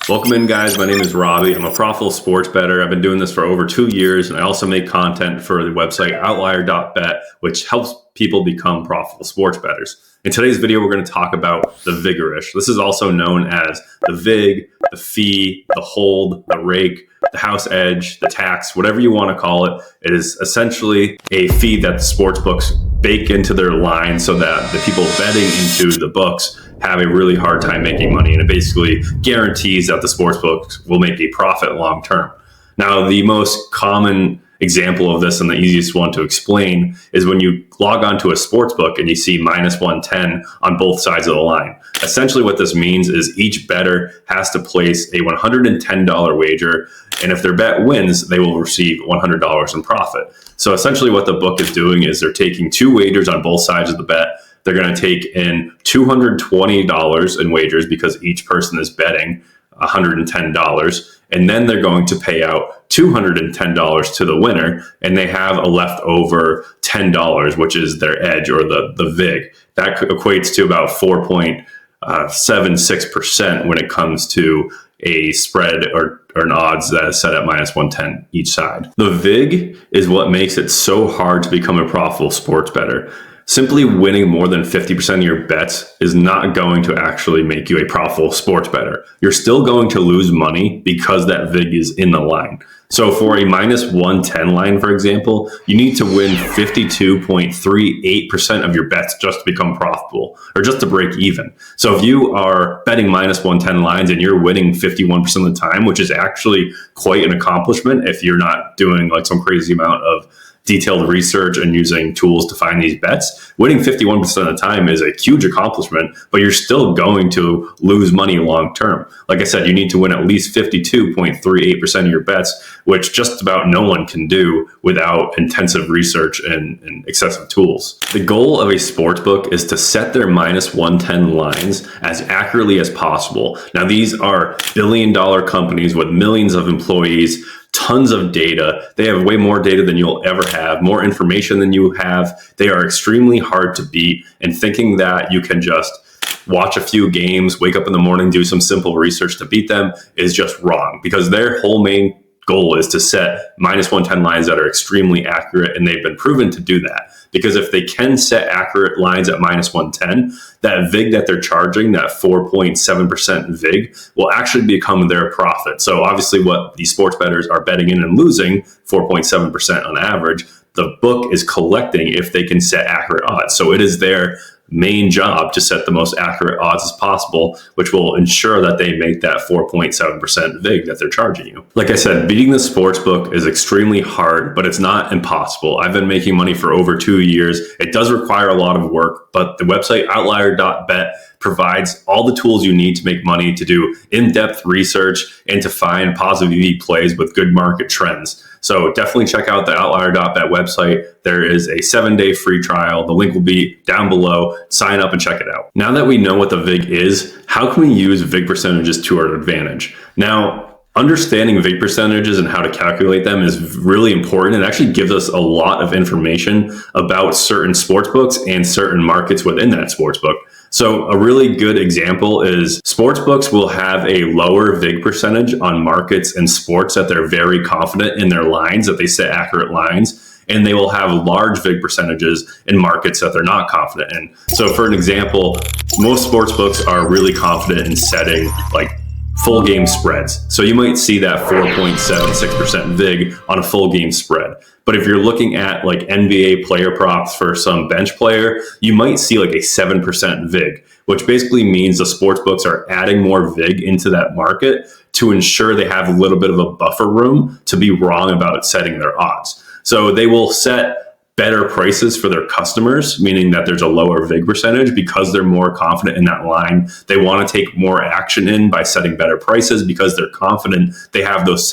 Welcome in, guys. My name is Robbie. I'm a profitable sports bettor. I've been doing this for over 2 years, and I also make content for the website Outlier.bet, which helps people become profitable sports bettors. In today's video, we're going to talk about the vigorish. This is also known as the vig, the fee, the hold, the rake, the house edge, the tax, whatever you want to call it. It is essentially a fee that the sportsbooks bake into their line so that the people betting into the books have a really hard time making money. And it basically guarantees that the sportsbooks will make a profit long term. Now, the most common example of this and the easiest one to explain is when you log onto a sportsbook and you see minus 110 on both sides of the line. Essentially what this means is each bettor has to place a $110 wager, and if their bet wins, they will receive $100 in profit. So essentially what the book is doing is they're taking two wagers on both sides of the bet. They're going to take in $220 in wagers because each person is betting $110, and then they're going to pay out $210 to the winner, and they have a leftover $10, which is their edge or the vig. That equates to about 4.76% when it comes to a spread or an odds that is set at minus 110 each side. The vig is what makes it so hard to become a profitable sports bettor. Simply winning more than 50% of your bets is not going to actually make you a profitable sports bettor. You're still going to lose money because that vig is in the line. So for a minus 110 line, for example, you need to win 52.38% of your bets just to become profitable or just to break even. So if you are betting minus 110 lines and you're winning 51% of the time, which is actually quite an accomplishment if you're not doing like some crazy amount of detailed research and using tools to find these bets, winning 51% of the time is a huge accomplishment, but you're still going to lose money long term. Like I said, you need to win at least 52.38% of your bets, which just about no one can do without intensive research and excessive tools. The goal of a sportsbook is to set their minus 110 lines as accurately as possible. Now, these are billion-dollar companies with millions of employees, tons of data. They have way more data than you'll ever have, more information than you have. They are extremely hard to beat, and thinking that you can just watch a few games, wake up in the morning, do some simple research to beat them is just wrong, because their whole main goal is to set minus 110 lines that are extremely accurate, and they've been proven to do that. Because if they can set accurate lines at minus 110, that vig that they're charging, that 4.7% vig, will actually become their profit. So obviously what these sports bettors are betting in and losing, 4.7% on average, the book is collecting if they can set accurate odds. So it is their main job to set the most accurate odds as possible, which will ensure that they make that 4.7% vig that they're charging you. Like I said, beating the sports book is extremely hard, but it's not impossible. I've been making money for over 2 years. It does require a lot of work, but the website Outlier.bet provides all the tools you need to make money, to do in-depth research, and to find positive EV plays with good market trends. So definitely check out the Outlier.bet website. There is a 7-day free trial. The link will be down below. Sign up and check it out. Now that we know what the vig is, how can we use vig percentages to our advantage? Now, understanding vig percentages and how to calculate them is really important. It actually gives us a lot of information about certain sportsbooks and certain markets within that sportsbook. So a really good example is sportsbooks will have a lower vig percentage on markets and sports that they're very confident in their lines, that they set accurate lines, and they will have large vig percentages in markets that they're not confident in. So for an example, most sportsbooks are really confident in setting like full game spreads. So you might see that 4.76% vig on a full game spread. But if you're looking at like NBA player props for some bench player, you might see like a 7% vig, which basically means the sports books are adding more vig into that market to ensure they have a little bit of a buffer room to be wrong about setting their odds. So they will set better prices for their customers, meaning that there's a lower vig percentage because they're more confident in that line. They want to take more action in by setting better prices because they're confident they have those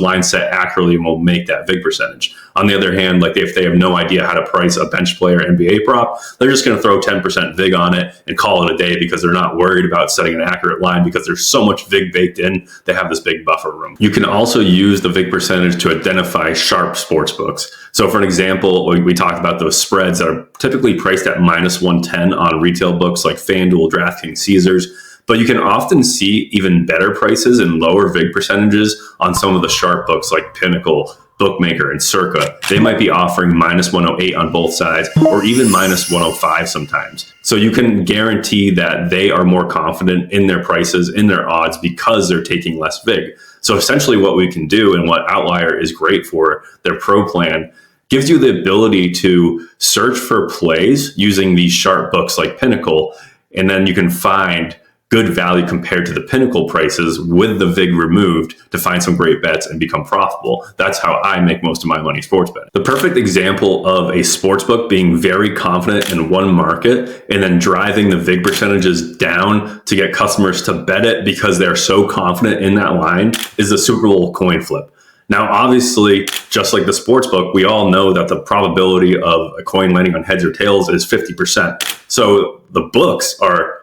lines set accurately and will make that vig percentage. On the other hand, like if they have no idea how to price a bench player NBA prop, they're just going to throw 10% vig on it and call it a day because they're not worried about setting an accurate line because there's so much vig baked in, they have this big buffer room. You can also use the vig percentage to identify sharp sports books. So for an example, we talked about those spreads that are typically priced at minus 110 on retail books like FanDuel, DraftKings, Caesars. But you can often see even better prices and lower VIG percentages on some of the sharp books like Pinnacle, Bookmaker, and Circa. They might be offering minus 108 on both sides, or even minus 105 sometimes. So you can guarantee that they are more confident in their prices, in their odds, because they're taking less VIG. So essentially what we can do, and what Outlier is great for, their pro plan, gives you the ability to search for plays using these sharp books like Pinnacle, and then you can find good value compared to the Pinnacle prices with the VIG removed to find some great bets and become profitable. That's how I make most of my money sports betting. The perfect example of a sportsbook being very confident in one market and then driving the VIG percentages down to get customers to bet it because they're so confident in that line is the Super Bowl coin flip. Now, obviously, just like the sportsbook, we all know that the probability of a coin landing on heads or tails is 50%. So the books are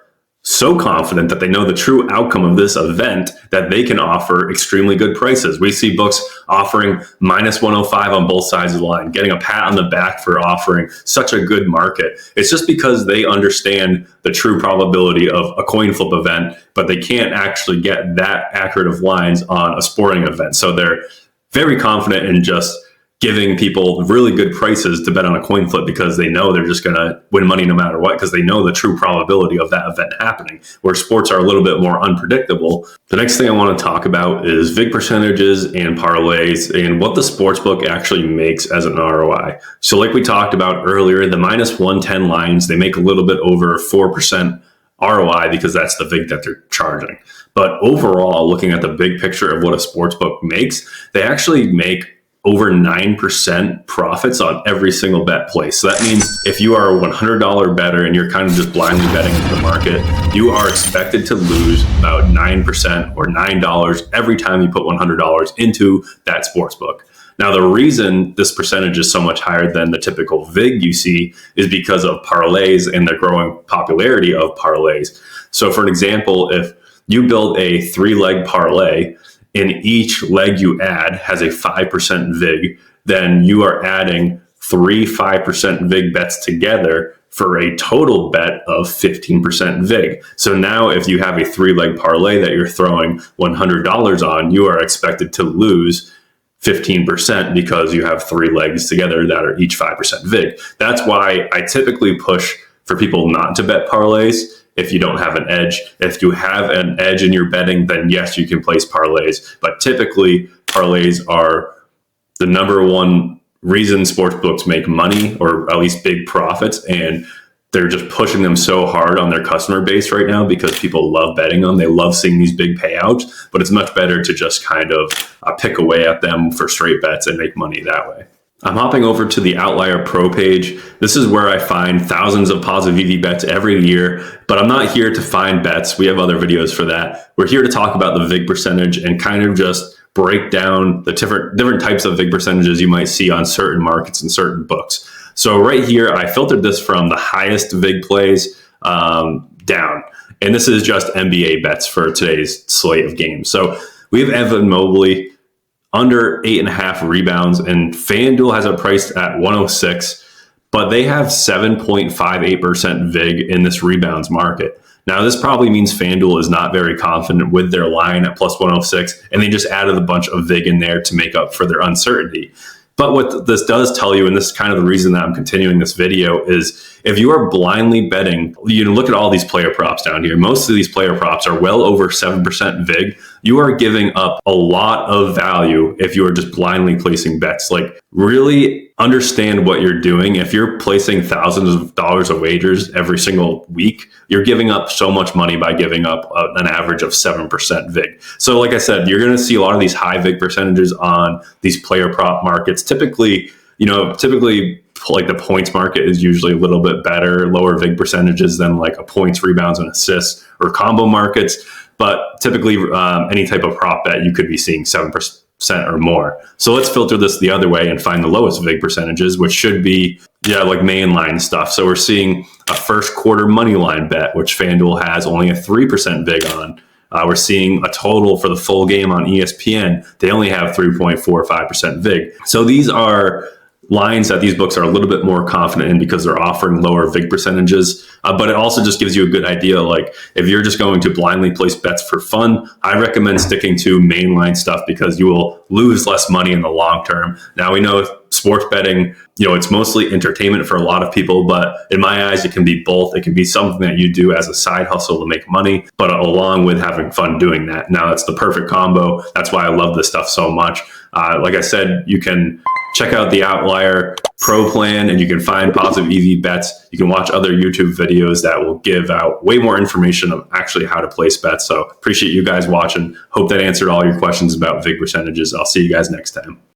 so confident that they know the true outcome of this event that they can offer extremely good prices. We see books offering minus 105 on both sides of the line, getting a pat on the back for offering such a good market. It's just because they understand the true probability of a coin flip event, but they can't actually get that accurate of lines on a sporting event. So they're very confident in just giving people really good prices to bet on a coin flip because they know they're just going to win money no matter what, because they know the true probability of that event happening, where sports are a little bit more unpredictable. The next thing I want to talk about is VIG percentages and parlays and what the sportsbook actually makes as an ROI. So like we talked about earlier, the minus 110 lines, they make a little bit over 4% ROI because that's the VIG that they're charging. But overall, looking at the big picture of what a sportsbook makes, they actually make over 9% profits on every single bet place. So that means if you are a $100 bettor and you're kind of just blindly betting into the market, you are expected to lose about 9% or $9 every time you put $100 into that sportsbook. Now, the reason this percentage is so much higher than the typical VIG you see is because of parlays and the growing popularity of parlays. So for an example, if you build a 3-leg parlay, and each leg you add has a 5% VIG, then you are adding 3 5% VIG bets together for a total bet of 15% VIG. So now if you have a 3-leg parlay that you're throwing $100 on, you are expected to lose 15% because you have 3 legs together that are each 5% VIG. That's why I typically push for people not to bet parlays if you don't have an edge. If you have an edge in your betting, then yes, you can place parlays. But typically, parlays are the number one reason sportsbooks make money, or at least big profits. And they're just pushing them so hard on their customer base right now because people love betting them. They love seeing these big payouts, but it's much better to just kind of pick away at them for straight bets and make money that way. I'm hopping over to the Outlier Pro page. This is where I find thousands of positive EV bets every year, but I'm not here to find bets. We have other videos for that. We're here to talk about the VIG percentage and kind of just break down the different types of VIG percentages you might see on certain markets and certain books. So right here, I filtered this from the highest VIG plays down. And this is just NBA bets for today's slate of games. So we have Evan Mobley under 8.5 rebounds, and FanDuel has it priced at 106, but they have 7.58% VIG in this rebounds market. Now, this probably means FanDuel is not very confident with their line at plus 106, and they just added a bunch of VIG in there to make up for their uncertainty. But what this does tell you, and this is kind of the reason that I'm continuing this video, is if you are blindly betting, you look at all these player props down here. Most of these player props are well over 7% VIG. You are giving up a lot of value if you are just blindly placing bets. Like, really understand what you're doing. If you're placing thousands of dollars of wagers every single week, you're giving up so much money by giving up an average of 7% VIG. So like I said, you're going to see a lot of these high VIG percentages on these player prop markets. Typically like the points market is usually a little bit better, lower VIG percentages than like a points, rebounds, and assists or combo markets. But typically any type of prop bet, you could be seeing 7% or more. So let's filter this the other way and find the lowest VIG percentages, which should be like mainline stuff. So we're seeing a first quarter money line bet, which FanDuel has only a 3% VIG on. We're seeing a total for the full game on ESPN. They only have 3.45% VIG. So these are lines that these books are a little bit more confident in because they're offering lower vig percentages. But it also just gives you a good idea. Like if you're just going to blindly place bets for fun, I recommend sticking to mainline stuff because you will lose less money in the long term. Now we know sports betting, it's mostly entertainment for a lot of people, but in my eyes, it can be both. It can be something that you do as a side hustle to make money, but along with having fun doing that. Now that's the perfect combo. That's why I love this stuff so much. Like I said, you can check out the Outlier Pro plan and you can find positive EV bets. You can watch other YouTube videos that will give out way more information of actually how to place bets. So appreciate you guys watching. Hope that answered all your questions about vig percentages. I'll see you guys next time.